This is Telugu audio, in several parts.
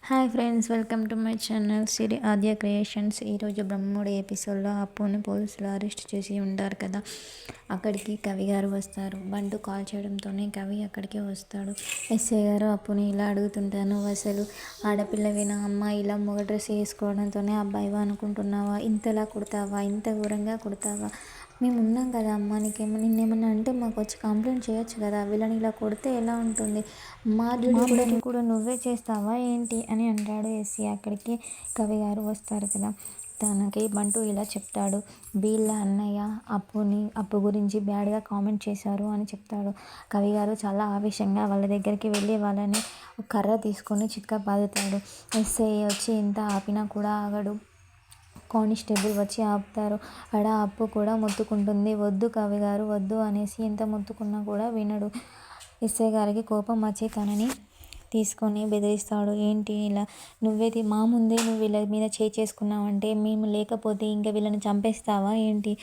Hi friends, welcome to my channel Siri Aadya creations. ఈరోజు బ్రహ్మోడి ఎపిసోడ్లో అప్పుని పోలీసులు అరెస్ట్ చేసి ఉంటారు కదా, అక్కడికి కవి గారు వస్తారు. బంటు కాల్ చేయడంతోనే కవి అక్కడికి వస్తాడు. ఎస్ఐ గారు అప్పుని ఇలా అడుగుతుంటాను, అసలు ఆడపిల్లవినా అమ్మ, ఇలా మొగ డ్రెస్ వేసుకోవడంతోనే అబ్బాయివా అనుకుంటున్నావా? ఇంతలా కుడతావా? ఇంత ఘోరంగా కుడతావా? మేము ఉన్నాం కదా అమ్మ, నిన్నేమన్నా అంటే మాకు వచ్చి కంప్లైంట్ చేయొచ్చు కదా, వీళ్ళని ఇలా కొడితే ఎలా ఉంటుంది? మా డ్యూటీ కూడా నువ్వే చేస్తావా ఏంటి అని అంటాడు ఎస్సీ. అక్కడికి కవి గారు వస్తారు కదా, తనకి బంటు ఇలా చెప్తాడు, వీళ్ళ అన్నయ్య అప్పు గురించి బ్యాడ్గా కామెంట్ చేశారు అని చెప్తాడు. కవి గారు చాలా ఆవేశంగా వాళ్ళ దగ్గరికి వెళ్ళి వాళ్ళని కర్ర తీసుకొని చిత్కా బాదుతాడు. ఎస్ఐ వచ్చి ఎంత ఆపినా కూడా ఆగడు. కానిస్టేబుల్ వచ్చి ఆపుతారు. అప్పు కూడా మొత్తుకుంటుంది, వద్దు కవి గారు వద్దు అనేసి. ఎంత మొత్తుకున్నా కూడా వినడు. ఎస్ఐ గారికి కోపం వచ్చి తనని తీసుకొని బెదిరిస్తాడు. ఏంటి ఇలా నువ్వే మా ముందే నువ్వు వీళ్ళ మీద చేసుకున్నావంటే, మేము లేకపోతే ఇంకా వీళ్ళని చంపేస్తావా ఏంటి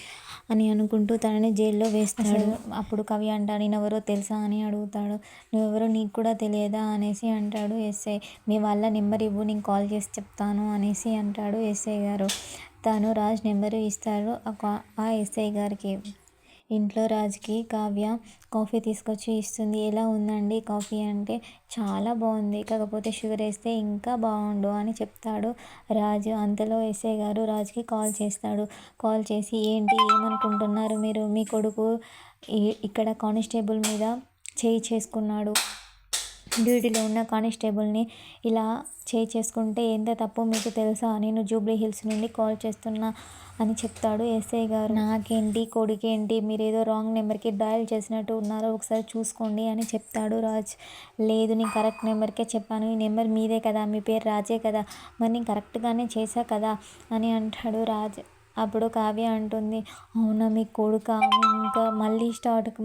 అని అనుకుంటూ తనని జైల్లో వేస్తాడు. అప్పుడు కవి అంటాడు, నేనెవరో తెలుసా అని అడుగుతాడు. నువ్వెవరో నీకు కూడా తెలియదా అనేసి అంటాడు ఎస్ఐ. మీ వాళ్ళ నెంబర్ ఇవ్వు, నేను కాల్ చేసి చెప్తాను అనేసి అంటాడు ఎస్ఐ గారు. తను రాజ్ నెంబరు ఇస్తాడు ఆ ఎస్ఐ గారికి. ఇంట్లో రాజ్కి కావ్య కాఫీ తీసుకొచ్చి ఇస్తుంది. ఎలా ఉందండి కాఫీ అంటే, చాలా బాగుంది, కాకపోతే షుగర్ వేస్తే ఇంకా బాగుండు అని చెప్తాడు రాజు. అంతలో ఎస్ఐ గారు రాజ్కి కాల్ చేస్తాడు. కాల్ చేసి, ఏంటి ఏమనుకుంటున్నారు మీరు? మీ కొడుకు ఇక్కడ కానిస్టేబుల్ మీద చేసుకున్నాడు. డ్యూటీలో ఉన్న కానిస్టేబుల్ని ఇలా చేసుకుంటే ఎంత తప్పు మీకు తెలుసా? నేను జూబ్లీ హిల్స్ నుండి కాల్ చేస్తున్నా అని చెప్తాడు ఎస్ఐ గారు. నాకేంటి కొడుకేంటి, మీరేదో రాంగ్ నెంబర్కి డయల్ చేసినట్టు ఉన్నారు, ఒకసారి చూసుకోండి అని చెప్తాడు రాజ్. లేదు, నేను కరెక్ట్ నెంబర్కే చెప్పాను, ఈ నెంబర్ మీదే కదా, మీ పేరు రాజే కదా, మరి నేను కరెక్ట్గానే చేశా కదా అని అంటాడు రాజ్. అప్పుడు కావ్య అంటుంది, అవునా మీ కొడుకా? ఇంకా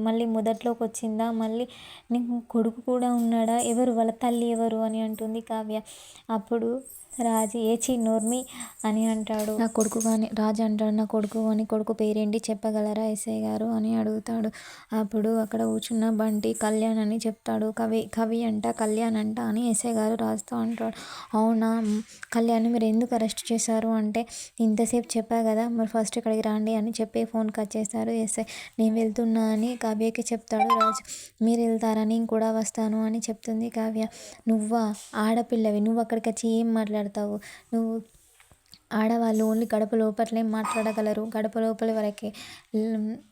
మళ్ళీ మొదట్లోకి వచ్చిందా? మళ్ళీ నీకు కొడుకు కూడా ఉన్నాడా? ఎవరు వాళ్ళ తల్లి ఎవరు అని అంటుంది కావ్య. అప్పుడు రాజు ఏచి నోర్మి అని అంటాడు. నా కొడుకు కానీ రాజు అంటాడు, నా కొడుకు అని, కొడుకు పేరేంటి చెప్పగలరా ఎస్ఐ గారు అని అడుగుతాడు. అప్పుడు అక్కడ కూర్చున్న బంటి కళ్యాణ్ అని చెప్తాడు. కవి అంట కళ్యాణ్ అంట అని ఎస్ఐ గారు రాజుతో అంటాడు. అవునా, కళ్యాణ్ మీరు ఎందుకు అరెస్ట్ చేశారు అంటే, ఇంతసేపు చెప్పా కదా, మరి ఫస్ట్ ఇక్కడికి రండి అని చెప్పి ఫోన్ కట్ చేస్తారు ఎస్ఐ. నేను వెళ్తున్నా అని కావ్యకి చెప్తాడు రాజు. మీరు వెళ్తారా? నేను కూడా వస్తాను అని చెప్తుంది కావ్య. నువ్వా ఆడపిల్లవి, నువ్వు అక్కడికి వచ్చి ఏం మాట్లాడతావు? నువ్వు ఆడవాళ్ళు ఓన్లీ గడప లోపలే మాట్లాడగలరు, గడప లోపలి వరకే,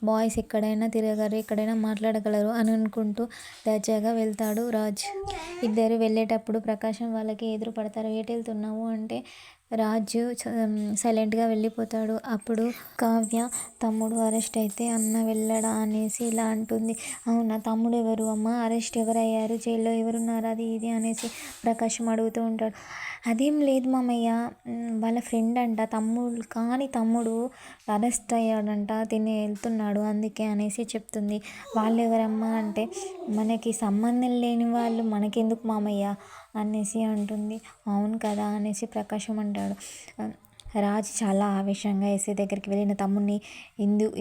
బాయ్స్ ఎక్కడైనా తిరగలరు, ఎక్కడైనా మాట్లాడగలరు అని అనుకుంటూ దర్జాగా వెళ్తాడు రాజ్. ఇద్దరు వెళ్ళేటప్పుడు ప్రకాశం వాళ్ళకి ఎదురు పడతారు. ఎటు వెళ్తున్నావు అంటే, రాజు సైలెంట్గా వెళ్ళిపోతాడు. అప్పుడు కావ్య, తమ్ముడు అరెస్ట్ అయితే అన్న వెళ్ళడా అనేసి ఇలా అంటుంది. అవునా, తమ్ముడు ఎవరు అమ్మ? అరెస్ట్ ఎవరయ్యారు? జైల్లో ఎవరున్నారు? అది ఇది అనేసి ప్రకాశం అడుగుతూ ఉంటాడు. అదేం లేదు మామయ్య, వాళ్ళ ఫ్రెండ్ అంట తమ్ముడు అరెస్ట్ అయ్యాడంట, తిని వెళ్తున్నాడు అందుకే అనేసి చెప్తుంది. వాళ్ళు ఎవరమ్మా అంటే, మనకి సంబంధం లేని వాళ్ళు మనకెందుకు మామయ్య అనేసి అంటుంది. అవును కదా అనేసి ప్రకాశం అంటాడు. రాజ్ చాలా ఆవేశంగా ఎస్ఐ దగ్గరికి వెళ్ళి, నా తమ్ముడిని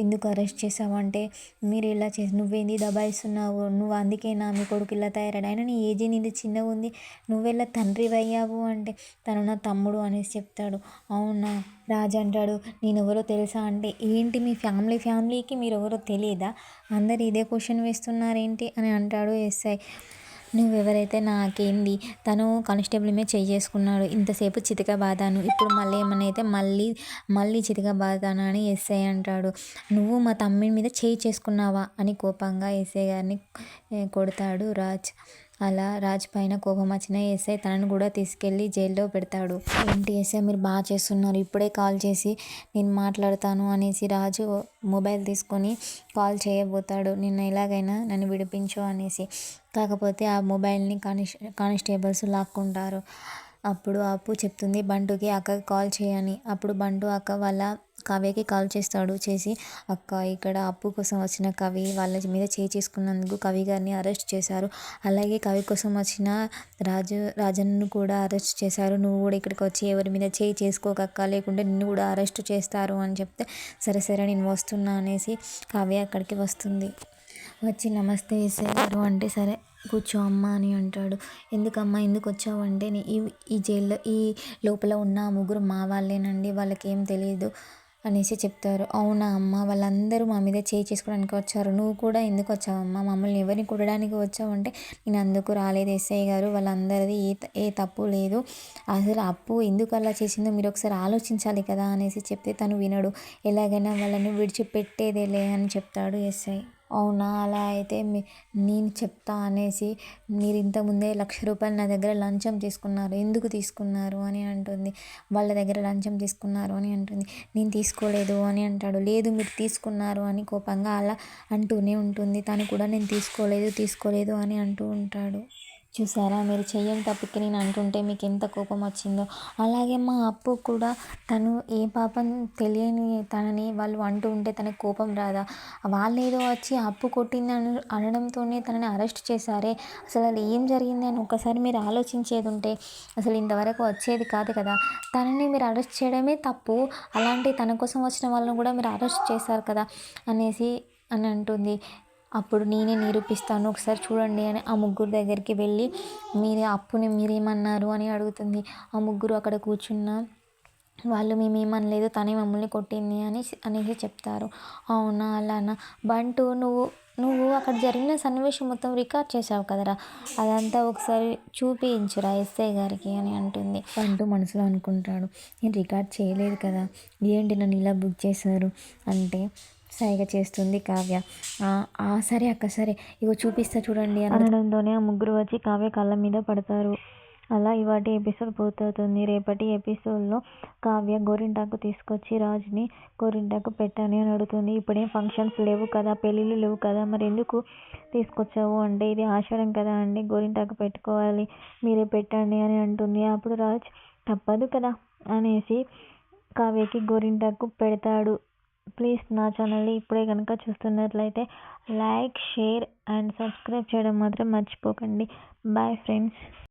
ఎందుకు అరెస్ట్ చేసావు అంటే, మీరు ఇలా చేసి నువ్వేంది దబాయిస్తున్నావు, నువ్వు అందుకేనా మీ కొడుకు ఇలా తయారాడు, అయినా నీ ఏజీ నీది చిన్నగా ఉంది, నువ్వెలా తండ్రి అయ్యావు అంటే, తను నా తమ్ముడు అనేసి చెప్తాడు. అవునా, రాజ్ అంటాడు, నేనెవరో తెలుసా అంటే, ఏంటి మీ ఫ్యామిలీకి మీరు ఎవరో తెలియదా? అందరు ఇదే క్వశ్చన్ వేస్తున్నారేంటి అని అంటాడు ఎస్ఐ. నువ్వెవరైతే నాకేంది, తను కానిస్టేబుల్ మీద చేసుకున్నాడు, ఇంతసేపు చితక బాధాను, ఇప్పుడు మళ్ళీ ఏమన్నా అయితే మళ్ళీ చితక బాధాను అని ఎస్ఐ అంటాడు. నువ్వు మా తమ్ముడి మీద చేసుకున్నావా అని కోపంగా ఎస్ఐ గారిని కొడతాడు రాజ్. అలా రాజ్ పైన కోపం వచ్చిన ఎస్ఐ తనను కూడా తీసుకెళ్ళి జైల్లో పెడతాడు. ఏంటి ఎస్ఐ మీరు బాగా చేస్తున్నారు, ఇప్పుడే కాల్ చేసి నేను మాట్లాడతాను అనేసి రాజు మొబైల్ తీసుకొని కాల్ చేయబోతాడు, నిన్ను ఎలాగైనా నన్ను విడిపించు అనేసి. కాకపోతే ఆ మొబైల్ని కానిస్టేబుల్స్ లాక్కుంటారు. అప్పుడు అప్పు చెప్తుంది బంటుకి అక్కకి కాల్ చేయని. అప్పుడు బంటు అక్క వాళ్ళ కావ్యకి కాల్ చేసి, అక్క ఇక్కడ అప్పు కోసం వచ్చిన కవి వాళ్ళ మీద చేసుకున్నందుకు కవి గారిని అరెస్ట్ చేశారు, అలాగే కవి కోసం వచ్చిన రాజన్ను కూడా అరెస్ట్ చేశారు, నువ్వు కూడా ఇక్కడికి వచ్చి ఎవరి మీద చేసుకోకక్క, లేకుంటే నిన్ను కూడా అరెస్ట్ చేస్తారు అని చెప్తే, సరే నేను వస్తున్నా అనేసి కావ్య అక్కడికి వస్తుంది. వచ్చి నమస్తే ఎస్ఐ గారు అంటే, సరే కూర్చో అమ్మ అని అంటాడు. ఎందుకమ్మా ఎందుకు వచ్చావు అంటే ఈ ఈ జైల్లో ఈ లోపల ఉన్న ఆ ముగ్గురు మా వాళ్ళేనండి, వాళ్ళకేం తెలీదు అనేసి చెప్తారు. అవునా అమ్మ, వాళ్ళందరూ మా మీద చేయి చేసుకోవడానికి వచ్చారు, నువ్వు కూడా ఎందుకు వచ్చావమ్మా, మమ్మల్ని ఎవరిని కొట్టడానికి వచ్చావంటే నేను అందుకు రాలేదు ఎస్ఐ గారు, వాళ్ళందరిది ఏ తప్పు లేదు, అసలు అప్పు ఎందుకు అలా చేసిందో మీరు ఒకసారి ఆలోచించాలి కదా అనేసి చెప్తే తను వినడు. ఎలాగైనా వాళ్ళని విడిచిపెట్టేదేలే అని చెప్తాడు ఎస్ఐ. అవునా, అలా అయితే నేను చెప్తా అనేసి మీరు ఇంతకుముందే ₹1,00,000 నా దగ్గర లంచం తీసుకున్నారు, ఎందుకు తీసుకున్నారు అని అంటుంది. వాళ్ళ దగ్గర లంచం తీసుకున్నారు అని అంటుంది. నేను తీసుకోలేదు అని అంటాడు. లేదు మీరు తీసుకున్నారు అని కోపంగా అలా అంటూనే ఉంటుంది. తను కూడా నేను తీసుకోలేదు అని అంటూ ఉంటాడు. చూసారా, మీరు చెయ్యని తప్పుకి నేను అంటుంటే మీకు ఎంత కోపం వచ్చిందో. అలాగే మా అప్పు కూడా తను ఏ పాపం తెలియని తనని వాళ్ళు అంటూ ఉంటే తనకు కోపం రాదా? వాళ్ళేదో వచ్చి అప్పు కొట్టింది అనడంతోనే తనని అరెస్ట్ చేశారే, అసలు అది ఏం జరిగింది అని ఒకసారి మీరు ఆలోచించేది ఉంటే అసలు ఇంతవరకు వచ్చేది కాదు కదా. తనని మీరు అరెస్ట్ చేయడమే తప్పు, అలాంటి తన కోసం వచ్చిన వాళ్ళని కూడా మీరు అరెస్ట్ చేశారు కదా అని అంటుంది. అప్పుడు నేనే నిరూపిస్తాను, ఒకసారి చూడండి అని ఆ ముగ్గురు దగ్గరికి వెళ్ళి అప్పుని మీరేమన్నారు అని అడుగుతుంది. ఆ ముగ్గురు అక్కడ కూర్చున్న వాళ్ళు మేమేమనలేదు, తనే మమ్మల్ని కొట్టింది అనేసి చెప్తారు. అవునా అలానా, బంటు నువ్వు అక్కడ జరిగిన సన్నివేశం మొత్తం రికార్డ్ చేసావు కదరా, అదంతా ఒకసారి చూపించురా ఎస్ఐ గారికి అని అంటుంది. బంటు మనసులో అనుకుంటాడు, నేను రికార్డ్ చేయలేదు కదా, ఏంటి నన్ను ఇలా బుక్ చేశారు అంటే సైగ చేస్తుంది కావ్య. సరే అక్క సరే, ఇగో చూపిస్తా చూడండి అనడంతోనే ఆ ముగ్గురు వచ్చి కావ్య కళ్ళ మీద పడతారు. అలా ఇవాటి ఎపిసోడ్ పూర్తవుతుంది. రేపటి ఎపిసోడ్లో కావ్య గోరింటాకు తీసుకొచ్చి రాజుని గోరింటాకు పెట్టని అని అడుగుతుంది. ఇప్పుడేం ఫంక్షన్స్ లేవు కదా, పెళ్ళిళ్ళు లేవు కదా, మరి ఎందుకు తీసుకొచ్చావు అంటే ఇది ఆషాఢం కదా అండి, గోరింటాకు పెట్టుకోవాలి, మీరే పెట్టండి అని అంటుంది. అప్పుడు రాజ్ తప్పదు కదా అనేసి కావ్యకి గోరింటాకు పెడతాడు. ప్లీజ్ నా ఛానల్ని ఇప్పుడే కనుక చూస్తున్నట్లయితే లైక్, షేర్ అండ్ సబ్స్క్రైబ్ చేయడం మాత్రం మర్చిపోకండి. Bye friends.